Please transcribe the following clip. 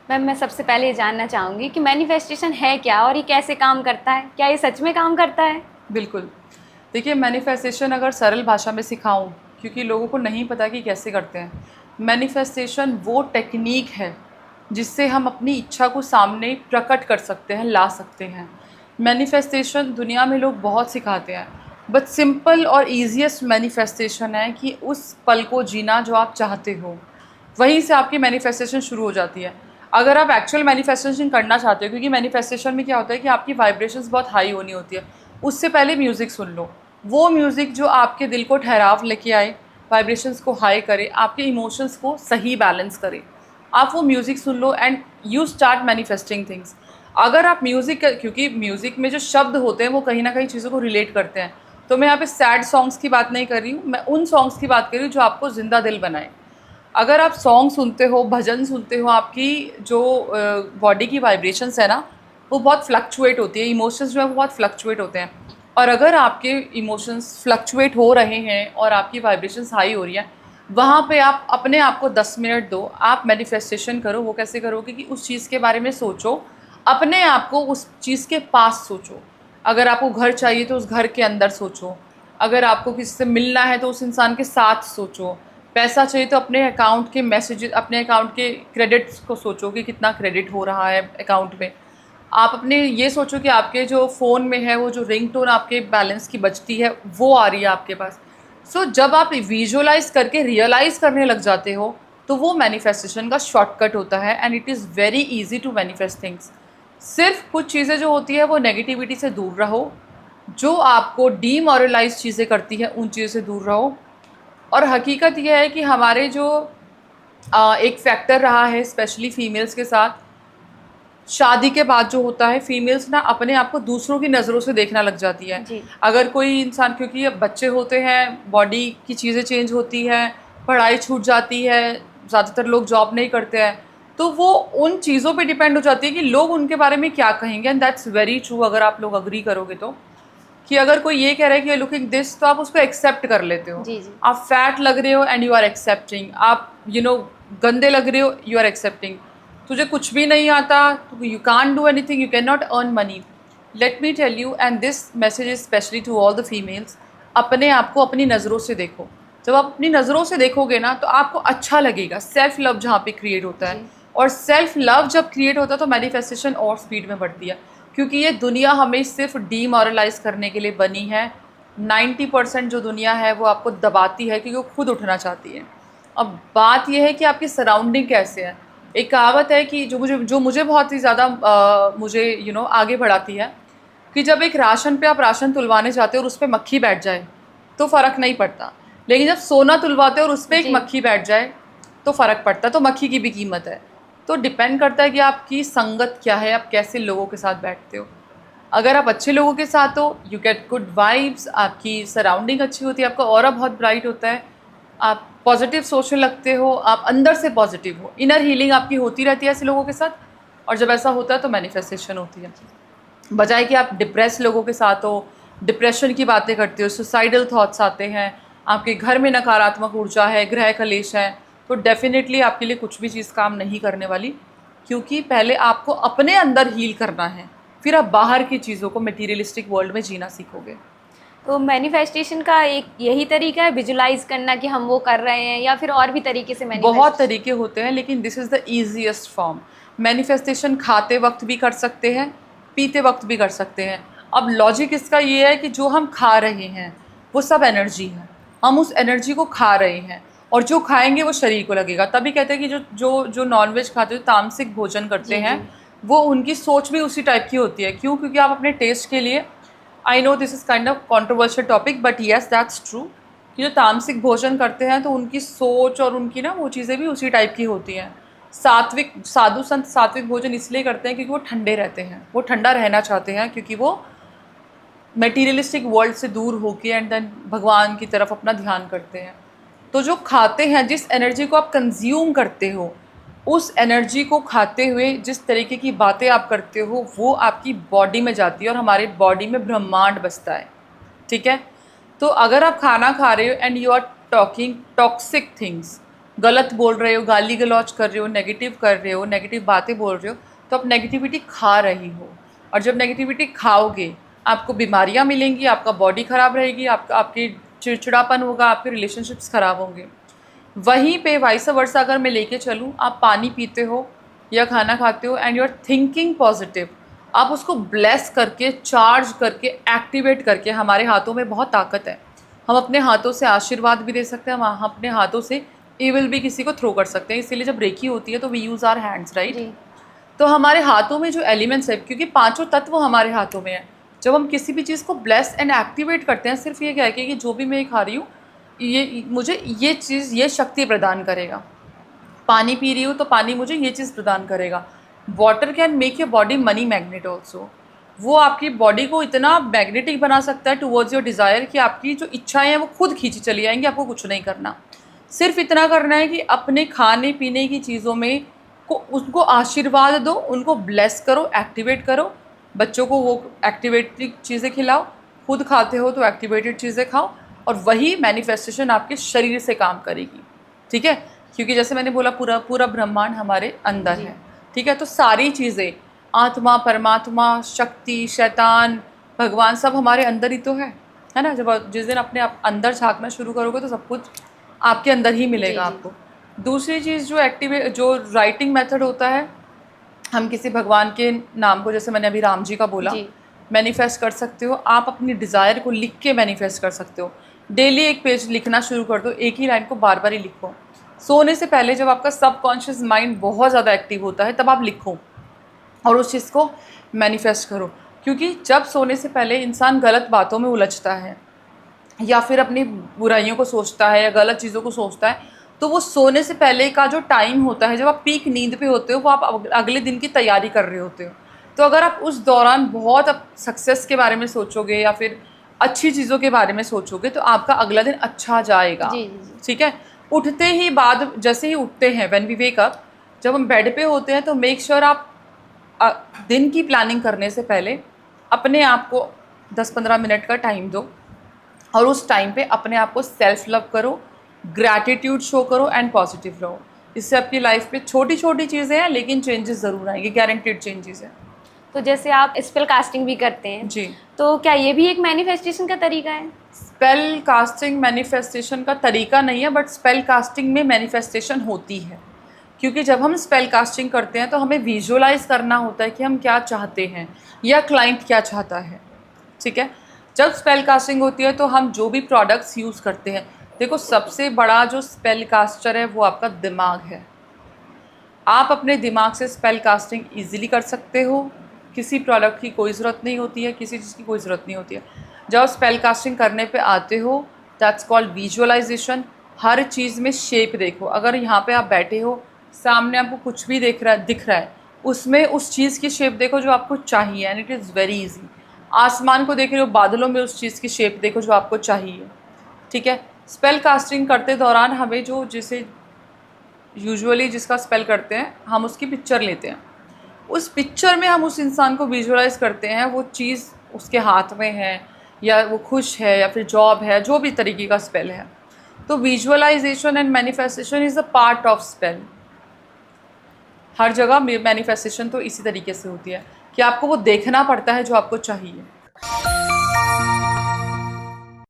Ma'am, मैं सबसे पहले ये जानना चाहूँगी कि मैनिफेस्टेशन है क्या और ये कैसे काम करता है? क्या ये सच में काम करता है? बिल्कुल। देखिए, मैनिफेस्टेशन अगर सरल भाषा में सिखाऊं, क्योंकि लोगों को नहीं पता कि कैसे करते हैं। मैनिफेस्टेशन वो टेक्नीक है जिससे हम अपनी इच्छा को सामने प्रकट कर सकते हैं, ला सकते हैं। मैनिफेस्टेशन दुनिया में लोग बहुत सिखाते हैं, बट सिंपल और ईजीएस्ट मैनिफेस्टेशन है कि उस पल को जीना जो आप चाहते हो। वहीं से आपकी मैनिफेस्टेशन शुरू हो जाती है। अगर आप एक्चुअल मैनिफेस्टेशन करना चाहते हो, क्योंकि मैनिफेस्टेशन में क्या होता है कि आपकी वाइब्रेशंस बहुत हाई होनी होती है, उससे पहले म्यूज़िक सुन लो। वो म्यूज़िक जो आपके दिल को ठहराव लेके आए, वाइब्रेशंस को हाई करे, आपके इमोशंस को सही बैलेंस करे, आप वो music soon low and you start manifesting things. अगर आप म्यूज़िक, क्योंकि म्यूज़िक में जो शब्द होते हैं वो कहीं ना कहीं चीज़ों को रिलेट करते हैं, तो मैं यहाँ पे सैड सॉन्ग्स की बात नहीं कर रही हूँ, मैं उन सॉन्ग्स की बात कर रही हूँ जो आपको ज़िंदा दिल बनाए। अगर आप सॉन्ग सुनते हो, भजन सुनते हो, आपकी जो बॉडी की वाइब्रेशंस है ना, वो बहुत फ्लक्चुएट होती है, इमोशंस जो है वो बहुत फ्लक्चुएट होते हैं। और अगर आपके इमोशंस फ्लक्चुएट हो रहे हैं और आपकी वाइब्रेशंस हाई हो रही हैं, वहाँ पे आप अपने आप को 10 मिनट दो, आप मैनिफेस्टेशन करो। वो कैसे करोगे कि उस चीज़ के बारे में सोचो, अपने आप को उस चीज़ के पास सोचो। अगर आपको घर चाहिए तो उस घर के अंदर सोचो, अगर आपको किसी से मिलना है तो उस इंसान के साथ सोचो, पैसा चाहिए तो अपने अकाउंट के मैसेज, अपने अकाउंट के क्रेडिट्स को सोचो कि कितना क्रेडिट हो रहा है अकाउंट में। आप अपने ये सोचो कि आपके जो फ़ोन में है वो जो रिंगटोन आपके बैलेंस की बजती है वो आ रही है आपके पास। सो जब आप विजुअलाइज करके रियलाइज़ करने लग जाते हो, तो वो मैनिफेस्टेशन का शॉर्टकट होता है and it is very easy to manifest things. सिर्फ कुछ चीज़ें जो होती है वो नेगेटिविटी से दूर रहो, जो आपको डीमोरलाइज चीज़ें करती हैं उन चीज़ों से दूर रहो। और हकीकत यह है कि हमारे जो एक फैक्टर रहा है स्पेशली फीमेल्स के साथ, शादी के बाद जो होता है, फीमेल्स ना अपने आप को दूसरों की नज़रों से देखना लग जाती है। जी। अगर कोई इंसान, क्योंकि अब बच्चे होते हैं, बॉडी की चीज़ें चेंज होती हैं, पढ़ाई छूट जाती है, ज़्यादातर लोग जॉब नहीं करते हैं, तो वो उन चीज़ों पे डिपेंड हो जाती है कि लोग उनके बारे में क्या कहेंगे। एंड दैट्स वेरी ट्रू, अगर आप लोग अग्री करोगे तो, कि अगर कोई ये कह रहा है कि लुकिंग दिस, तो आप उसको एक्सेप्ट कर लेते हो। जी, जी। आप फैट लग रहे हो एंड यू आर एक्सेप्टिंग, आप गंदे लग रहे हो, यू आर एक्सेप्टिंग। तुझे कुछ भी नहीं आता, you can't do anything, you can not earn money. Let me tell you, and this message is specially to all the females, अपने आप को अपनी नज़रों से देखो। जब आप अपनी नज़रों से देखोगे ना, तो आपको अच्छा लगेगा। सेल्फ लव जहाँ पे क्रिएट होता है, जी। और सेल्फ लव जब क्रिएट होता है तो मैनिफेस्टेशन और स्पीड में बढ़ती है, क्योंकि ये दुनिया हमें सिर्फ डीमोरलाइज करने के लिए बनी है। 90% जो दुनिया है वो आपको दबाती है, क्योंकि वो खुद उठना चाहती है। अब बात यह है कि आपकी सराउंडिंग कैसे है। एक कहावत है कि जो मुझे बहुत ही ज़्यादा मुझे आगे बढ़ाती है, कि जब एक राशन पे आप राशन तुलवाने जाते हो और उस पर मक्खी बैठ जाए तो फ़र्क नहीं पड़ता, लेकिन जब सोना तुलवाते हो और उस पर एक जी। मक्खी बैठ जाए तो फ़र्क पड़ता है। तो मक्खी की भी कीमत है। तो डिपेंड करता है कि आपकी संगत क्या है, आप कैसे लोगों के साथ बैठते हो। अगर आप अच्छे लोगों के साथ हो, यू गेट गुड वाइब्स, आपकी सराउंडिंग अच्छी होती है, आपका ऑरा बहुत ब्राइट होता है, आप पॉजिटिव सोचने लगते हो, आप अंदर से पॉजिटिव हो, इनर हीलिंग आपकी होती रहती है ऐसे लोगों के साथ। और जब ऐसा होता है तो मैनिफेस्टेशन होती है। बजाय कि आप डिप्रेस लोगों के साथ हो, डिप्रेशन की बातें करते हो, सुसाइडल थॉट्स आते हैं, आपके घर में नकारात्मक ऊर्जा है, ग्रह कलेश है, तो डेफिनेटली आपके लिए कुछ भी चीज़ काम नहीं करने वाली। क्योंकि पहले आपको अपने अंदर हील करना है, फिर आप बाहर की चीज़ों को मटीरियलिस्टिक वर्ल्ड में जीना सीखोगे। तो मैनिफेस्टेशन का एक यही तरीका है विजुलाइज करना कि हम वो कर रहे हैं, या फिर और भी तरीके से बहुत मैनिफेस्ट? तरीके होते हैं, लेकिन this is the easiest form. Manifestation खाते वक्त भी कर सकते हैं, पीते वक्त भी कर सकते हैं। अब लॉजिक इसका ये है कि जो हम खा रहे हैं वो सब एनर्जी है, हम उस एनर्जी को खा रहे हैं, और जो खाएंगे वो शरीर को लगेगा। तभी कहते हैं कि जो जो जो नॉनवेज खाते हैं, तामसिक भोजन करते जी, हैं, जी। वो उनकी सोच भी उसी टाइप की होती है। क्यों? क्योंकि आप अपने टेस्ट के लिए, I know this is kind of controversial topic, but yes that's true, कि जो तामसिक भोजन करते हैं तो उनकी सोच और उनकी ना वो चीज़ें भी उसी टाइप की होती हैं। सात्विक साधु संत सात्विक भोजन इसलिए करते हैं क्योंकि वो ठंडे रहते हैं, वो ठंडा रहना चाहते हैं, क्योंकि वो मटेरियलिस्टिक वर्ल्ड से दूर होके एंड देन भगवान की तरफ अपना ध्यान करते हैं। तो जो खाते हैं, जिस एनर्जी को आप कंज्यूम करते हो, उस एनर्जी को खाते हुए जिस तरीके की बातें आप करते हो, वो आपकी बॉडी में जाती है, और हमारे बॉडी में ब्रह्मांड बसता है। ठीक है? तो अगर आप खाना खा रहे हो and you are talking toxic things, गलत बोल रहे हो, गाली गलौज कर रहे हो, नेगेटिव कर रहे हो, नेगेटिव बातें बोल रहे हो, तो आप नेगेटिविटी खा रही हो। और जब नेगेटिविटी खाओगे आपको बीमारियां मिलेंगी, आपका बॉडी ख़राब रहेगी, आपकी चिड़चिड़ापन होगा, आपके रिलेशनशिप्स ख़राब होंगे। वहीं पे वाइस वर्सा अगर मैं लेके चलूँ, आप पानी पीते हो या खाना खाते हो and you are thinking positive, आप उसको ब्लेस करके, चार्ज करके, एक्टिवेट करके, हमारे हाथों में बहुत ताकत है। हम अपने हाथों से आशीर्वाद भी दे सकते हैं, हम अपने हाथों से इविल भी किसी को थ्रो कर सकते हैं। इसीलिए जब रेकी होती है तो we use our hands, right. तो हमारे हाथों में जो एलिमेंट्स है, क्योंकि पांचों तत्व हमारे हाथों में है, जब हम किसी भी चीज़ को ब्लेस एंड एक्टिवेट करते हैं, सिर्फ ये कह के कि जो भी मैं खा रही हूँ ये मुझे ये चीज़, ये शक्ति प्रदान करेगा। पानी पी रही हूँ तो पानी मुझे ये चीज़ प्रदान करेगा। Water can make your body money magnet also. वो आपकी बॉडी को इतना मैग्नेटिक बना सकता है टुवर्ड्स योर डिज़ायर कि आपकी जो इच्छाएं हैं वो खुद खींची चली आएंगी। आपको कुछ नहीं करना, सिर्फ इतना करना है कि अपने खाने पीने की चीज़ों में उनको आशीर्वाद दो, उनको ब्लेस करो, एक्टिवेट करो। बच्चों को वो एक्टिवेटेड चीज़ें खिलाओ, खुद खाते हो तो एक्टिवेटेड चीज़ें खाओ, और वही मैनिफेस्टेशन आपके शरीर से काम करेगी, ठीक है। क्योंकि जैसे मैंने बोला पूरा पूरा ब्रह्मांड हमारे अंदर है, ठीक है। तो सारी चीज़ें, आत्मा, परमात्मा, शक्ति, शैतान, भगवान, सब हमारे अंदर ही तो है ना। जब जिस दिन अपने आप अंदर झांकना शुरू करोगे तो सब कुछ आपके अंदर ही मिलेगा आपको। दूसरी चीज़ जो राइटिंग मेथड होता है, हम किसी भगवान के नाम को, जैसे मैंने अभी राम जी का बोला, मैनिफेस्ट कर सकते हो। आप अपनी डिज़ायर को लिख के मैनिफेस्ट कर सकते हो। डेली एक पेज लिखना शुरू कर दो, एक ही लाइन को बार बार ही लिखो। सोने से पहले जब आपका सबकॉन्शियस माइंड बहुत ज़्यादा एक्टिव होता है तब आप लिखो और उस चीज़ को मैनिफेस्ट करो। क्योंकि जब सोने से पहले इंसान गलत बातों में उलझता है या फिर अपनी बुराइयों को सोचता है या गलत चीज़ों को सोचता है, तो वो सोने से पहले का जो टाइम होता है, जब आप पीक नींद पे होते हो, वो आप अगले दिन की तैयारी कर रहे होते हो। तो अगर आप उस दौरान बहुत सक्सेस के बारे में सोचोगे या फिर अच्छी चीज़ों के बारे में सोचोगे तो आपका अगला दिन अच्छा जाएगा, ठीक है। उठते ही बाद, जैसे ही उठते हैं, व्हेन वी वेक अप, जब हम बेड पे होते हैं, तो मेक श्योर आप दिन की प्लानिंग करने से पहले अपने आप को 10-15 मिनट का टाइम दो और उस टाइम पे अपने आप को सेल्फ लव करो, ग्रैटिट्यूड शो करो एंड पॉजिटिव रहो। इससे आपकी लाइफ पे छोटी छोटी चीज़ें हैं लेकिन चेंजेस ज़रूर आएंगे, गारंटीड चेंजेस हैं। तो जैसे आप स्पेल कास्टिंग भी करते हैं जी, तो क्या ये भी एक मैनिफेस्टेशन का तरीका है? स्पेल कास्टिंग मैनिफेस्टेशन का तरीका नहीं है, बट स्पेल कास्टिंग में मैनिफेस्टेशन होती है। क्योंकि जब हम स्पेल कास्टिंग करते हैं तो हमें विजुअलाइज करना होता है कि हम क्या चाहते हैं या क्लाइंट क्या चाहता है, ठीक है। जब स्पेल कास्टिंग होती है तो हम जो भी प्रोडक्ट्स यूज़ करते हैं, देखो सबसे बड़ा जो स्पेल कास्टर है वो आपका दिमाग है। आप अपने दिमाग से स्पेल कास्टिंग ईजिली कर सकते हो। किसी प्रोडक्ट की कोई ज़रूरत नहीं होती है, किसी चीज़ की कोई ज़रूरत नहीं होती है। जब स्पेल कास्टिंग करने पे आते हो, दैट्स कॉल्ड विजुअलाइजेशन। हर चीज़ में शेप देखो। अगर यहाँ पे आप बैठे हो, सामने आपको कुछ भी दिख रहा है, उसमें उस चीज़ की शेप देखो जो आपको चाहिए, and it is very easy. आसमान को देख रहे हो, बादलों में उस चीज़ की शेप देखो जो आपको चाहिए, ठीक है। स्पेल कास्टिंग करते दौरान हमें जो, जैसे यूजुअली जिसका स्पेल करते हैं, हम उसकी पिक्चर लेते हैं। उस पिक्चर में हम उस इंसान को विजुअलाइज करते हैं, वो चीज़ उसके हाथ में है या वो खुश है या फिर जॉब है, जो भी तरीके का स्पेल है। तो visualisation and manifestation is a part of spell. हर जगह मैनिफेस्टेशन तो इसी तरीके से होती है कि आपको वो देखना पड़ता है जो आपको चाहिए।